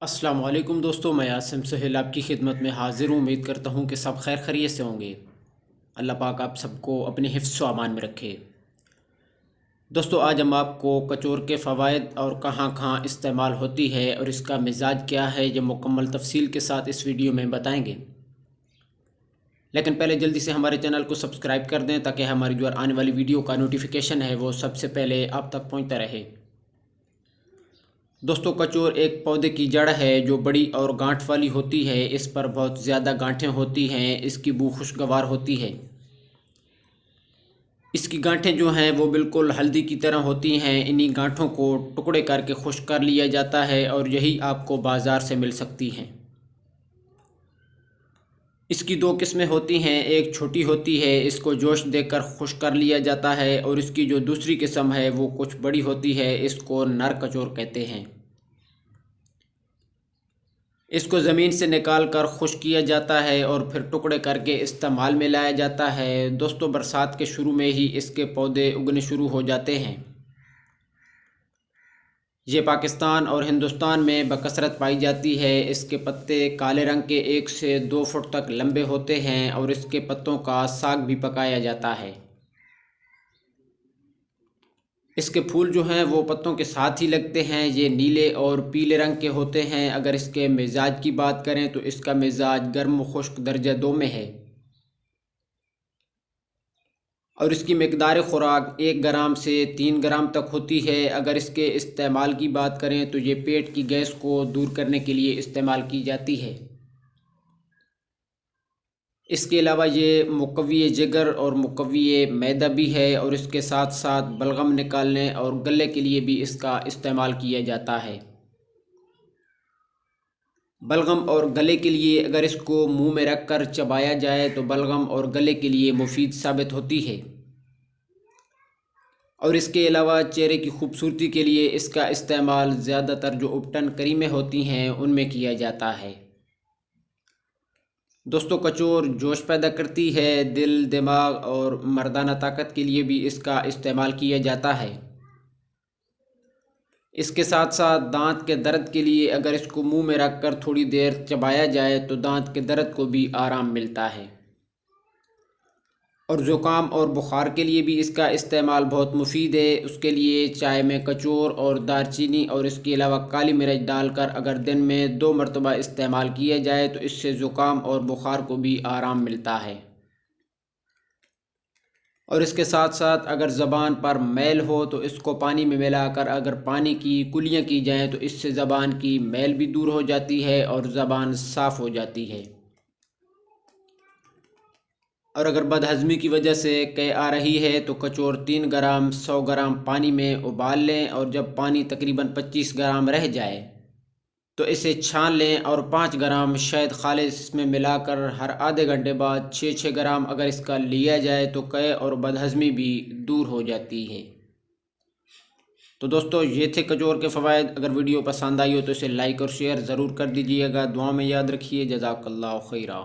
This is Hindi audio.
अस्सलाम वालेकुम दोस्तों, मैं आसिम सुहेल आपकी खिदमत में हाज़िर हूँ। उम्मीद करता हूँ कि सब खैर खैरियत से होंगे। अल्लाह पाक आप सबको अपने हिफ्ज़ व अमान में रखे। दोस्तों, आज हम आपको कचौर के फ़वाइद और कहाँ कहाँ इस्तेमाल होती है और इसका मिज़ाज क्या है, ये मुकम्मल तफसील के साथ इस वीडियो में बताएँगे। लेकिन पहले जल्दी से हमारे चैनल को सब्सक्राइब कर दें ताकि हमारी जो आने वाली वीडियो का नोटिफिकेशन है वो सबसे पहले आप तक पहुँचता रहे। दोस्तों, कचौर एक पौधे की जड़ है जो बड़ी और गांठ वाली होती है। इस पर बहुत ज़्यादा गांठें होती हैं। इसकी बू खुशगवार होती है। इसकी गांठें जो हैं वो बिल्कुल हल्दी की तरह होती हैं। इन्हीं गांठों को टुकड़े करके खुश्क कर लिया जाता है और यही आपको बाज़ार से मिल सकती हैं। इसकी दो किस्में होती हैं। एक छोटी होती है, इसको जोश देकर खुश्क कर लिया जाता है, और इसकी जो दूसरी किस्म है वो कुछ बड़ी होती है। इसको नर कचौर कहते हैं। इसको ज़मीन से निकाल कर खुश्क किया जाता है और फिर टुकड़े करके इस्तेमाल में लाया जाता है। दोस्तों, बरसात के शुरू में ही इसके पौधे उगने शुरू हो जाते हैं। ये पाकिस्तान और हिंदुस्तान में बकसरत पाई जाती है। इसके पत्ते काले रंग के 1 से 2 फुट तक लंबे होते हैं और इसके पत्तों का साग भी पकाया जाता है। इसके फूल जो हैं वो पत्तों के साथ ही लगते हैं। ये नीले और पीले रंग के होते हैं। अगर इसके मिजाज की बात करें तो इसका मिजाज गर्म खुश्क दर्जा 2 में है और इसकी मकदार ख़ुराक 1 ग्राम से 3 ग्राम तक होती है। अगर इसके इस्तेमाल की बात करें तो ये पेट की गैस को दूर करने के लिए इस्तेमाल की जाती है। इसके अलावा ये मुक़व्वी जिगर और मुक़व्वी मैदा भी है और इसके साथ साथ बलगम निकालने और गले के लिए भी इसका इस्तेमाल किया जाता है। बलगम और गले के लिए अगर इसको मुंह में रख कर चबाया जाए तो बलगम और गले के लिए मुफीद साबित होती है। और इसके अलावा चेहरे की खूबसूरती के लिए इसका इस्तेमाल ज़्यादातर जो उपटन क्रीमें होती हैं उनमें किया जाता है। दोस्तों, कचौर जोश पैदा करती है। दिल, दिमाग और मर्दाना ताकत के लिए भी इसका इस्तेमाल किया जाता है। इसके साथ साथ दांत के दर्द के लिए अगर इसको मुंह में रख कर थोड़ी देर चबाया जाए तो दांत के दर्द को भी आराम मिलता है। और ज़ुकाम और बुखार के लिए भी इसका इस्तेमाल बहुत मुफीद है। उसके लिए चाय में कचौर और दारचीनी और इसके अलावा काली मिर्च डालकर अगर दिन में 2 मरतबा इस्तेमाल किया जाए तो इससे ज़ुकाम और बुखार को भी आराम मिलता है। और इसके साथ साथ अगर ज़बान पर मैल हो तो इसको पानी में मिलाकर अगर पानी की कुलियाँ की जाएँ तो इससे ज़बान की मैल भी दूर हो जाती है और ज़बान साफ़ हो जाती है। और अगर बदहज़मी की वजह से कै आ रही है तो कचौर 3 ग्राम 100 ग्राम पानी में उबाल लें और जब पानी तकरीबन 25 ग्राम रह जाए तो इसे छान लें और 5 ग्राम शहद खालिस इसमें मिलाकर हर आधे घंटे बाद 6-6 ग्राम अगर इसका लिया जाए तो कै और बदहज़मी भी दूर हो जाती है। तो दोस्तों, ये थे कचौर के फ़वाइद। अगर वीडियो पसंद आई हो तो इसे लाइक और शेयर ज़रूर कर दीजिएगा। दुआ में याद रखिए। जज़ाकल्लाहु खैरा।